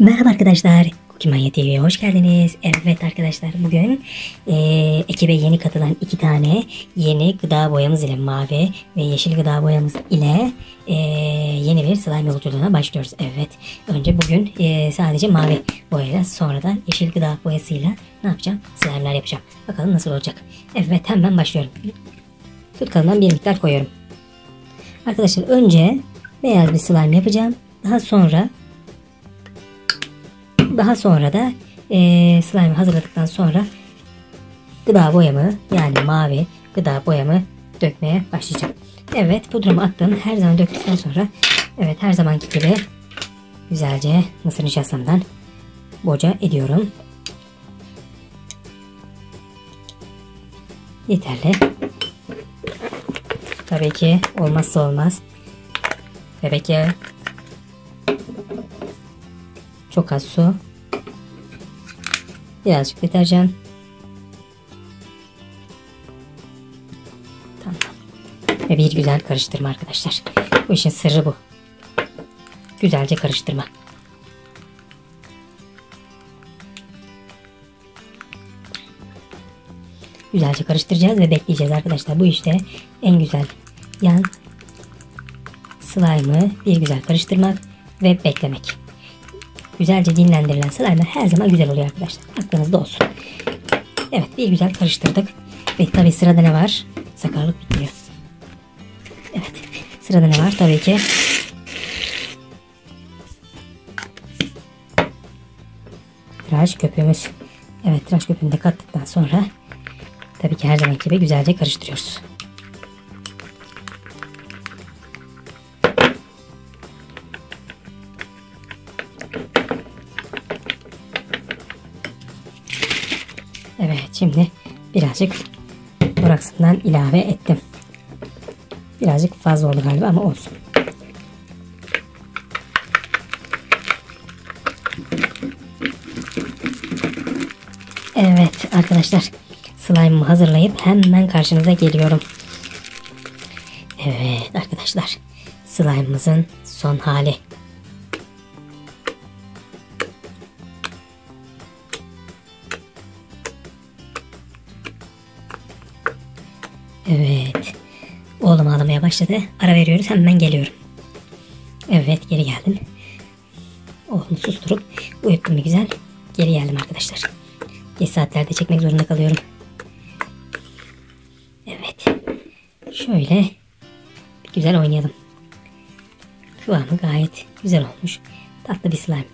Merhaba arkadaşlar, Cookie TV'ye hoş geldiniz. Evet arkadaşlar, bugün ekibe yeni katılan iki tane yeni gıda boyamız ile mavi ve yeşil gıda boyamız ile yeni bir slime yolculuğuna başlıyoruz. Evet, önce bugün sadece mavi boyayla, sonra da yeşil gıda boyasıyla ne yapacağım? Slime'lar yapacağım. Bakalım nasıl olacak. Evet, hemen başlıyorum. Tutkalından bir miktar koyuyorum. Arkadaşlar, önce beyaz bir slime yapacağım. Daha sonra da slime hazırladıktan sonra gıda boyamı, yani mavi gıda boyamı dökmeye başlayacağım. Evet, pudramı attım. Her zaman döktükten sonra, evet, her zamanki gibi güzelce mısır nişastamdan boca ediyorum. Yeterli. Tabii ki olmazsa olmaz bebek yağı, çok az su, birazcık deterjan. Tamam. Ve bir güzel karıştırma arkadaşlar. Bu işin sırrı bu. Güzelce karıştırma. Güzelce karıştıracağız ve bekleyeceğiz arkadaşlar. Bu işte en güzel yan slime'ı bir güzel karıştırmak ve beklemek. Güzelce dinlendirilen slime'lar her zaman güzel oluyor arkadaşlar. Aklınızda olsun. Evet, bir güzel karıştırdık. Ve tabii sırada ne var? Sakarlık bitmiyor. Evet, sırada ne var? Tabii ki tıraş köpüğümüz. Evet, tıraş köpüğünü de kattıktan sonra tabii ki her zaman gibi güzelce karıştırıyoruz. Evet, şimdi birazcık boraksından ilave ettim. Birazcık fazla oldu galiba ama olsun. Evet arkadaşlar, slime'ımı hazırlayıp hemen karşınıza geliyorum. Evet arkadaşlar, slime'ımızın son hali. Evet. Oğlum ağlamaya başladı. Ara veriyoruz. Hemen geliyorum. Evet, geri geldim. Oğlumu susturup uyuttum bir güzel. Geri geldim arkadaşlar. Geç saatlerde çekmek zorunda kalıyorum. Evet. Şöyle bir güzel oynayalım. Kıvamı gayet güzel olmuş. Tatlı bir slime.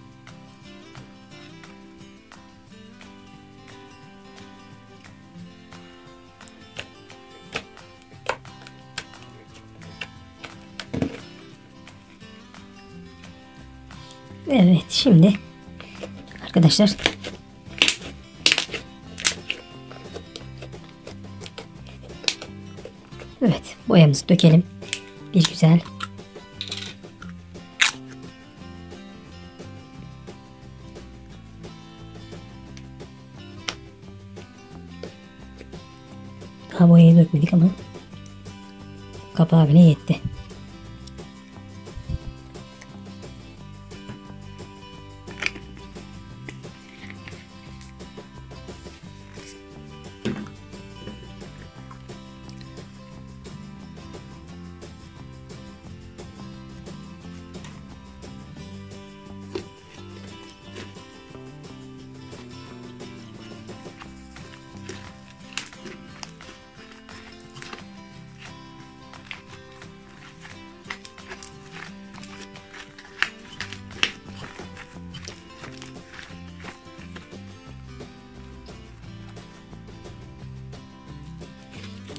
Evet, şimdi arkadaşlar evet, boyamızı dökelim. Bir güzel. Daha boyayı dökmedik ama kapağı bile yetti.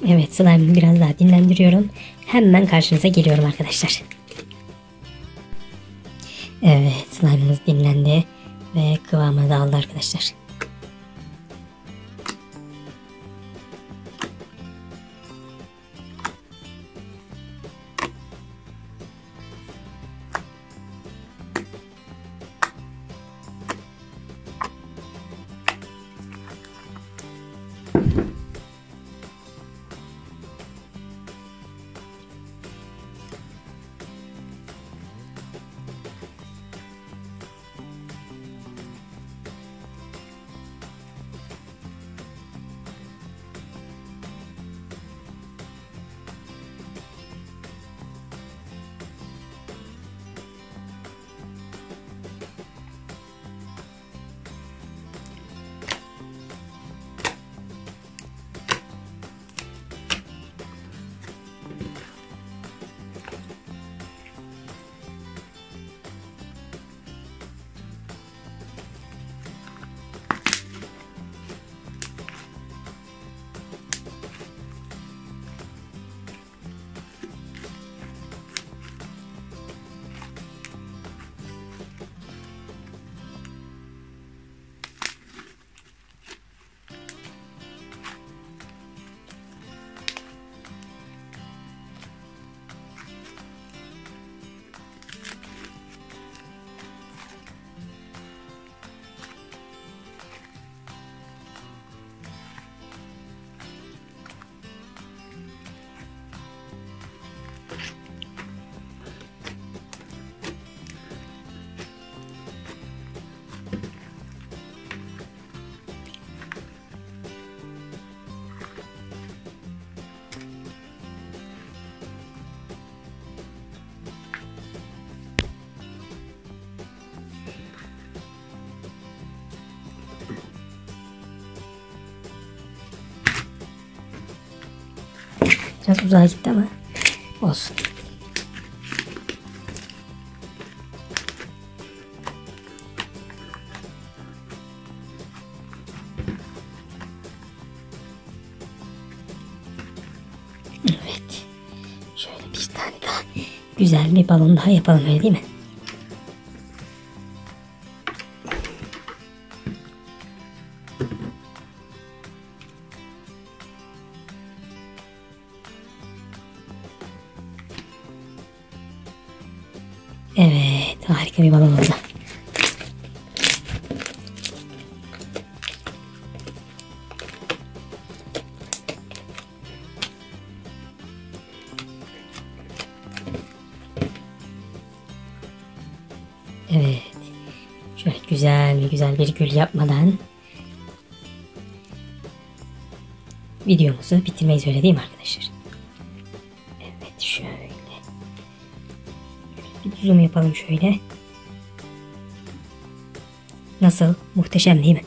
Evet, slime'ımı biraz daha dinlendiriyorum. Hemen karşınıza geliyorum arkadaşlar. Evet, slime'ımız dinlendi ve kıvamını da aldı arkadaşlar. Biraz uzağa gitti ama olsun. Evet. Şöyle bir tane daha güzel bir balon daha yapalım, öyle değil mi? Evet, harika bir balon oldu. Evet. Şöyle güzel bir gül yapmadan videomuzu bitirmeyiz, öyle değil mi arkadaşlar? Evet, şöyle. Bir zoom yapalım şöyle. Nasıl? Muhteşem değil mi?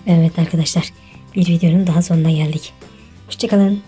Evet arkadaşlar, bir videonun daha sonuna geldik. Hoşça kalın.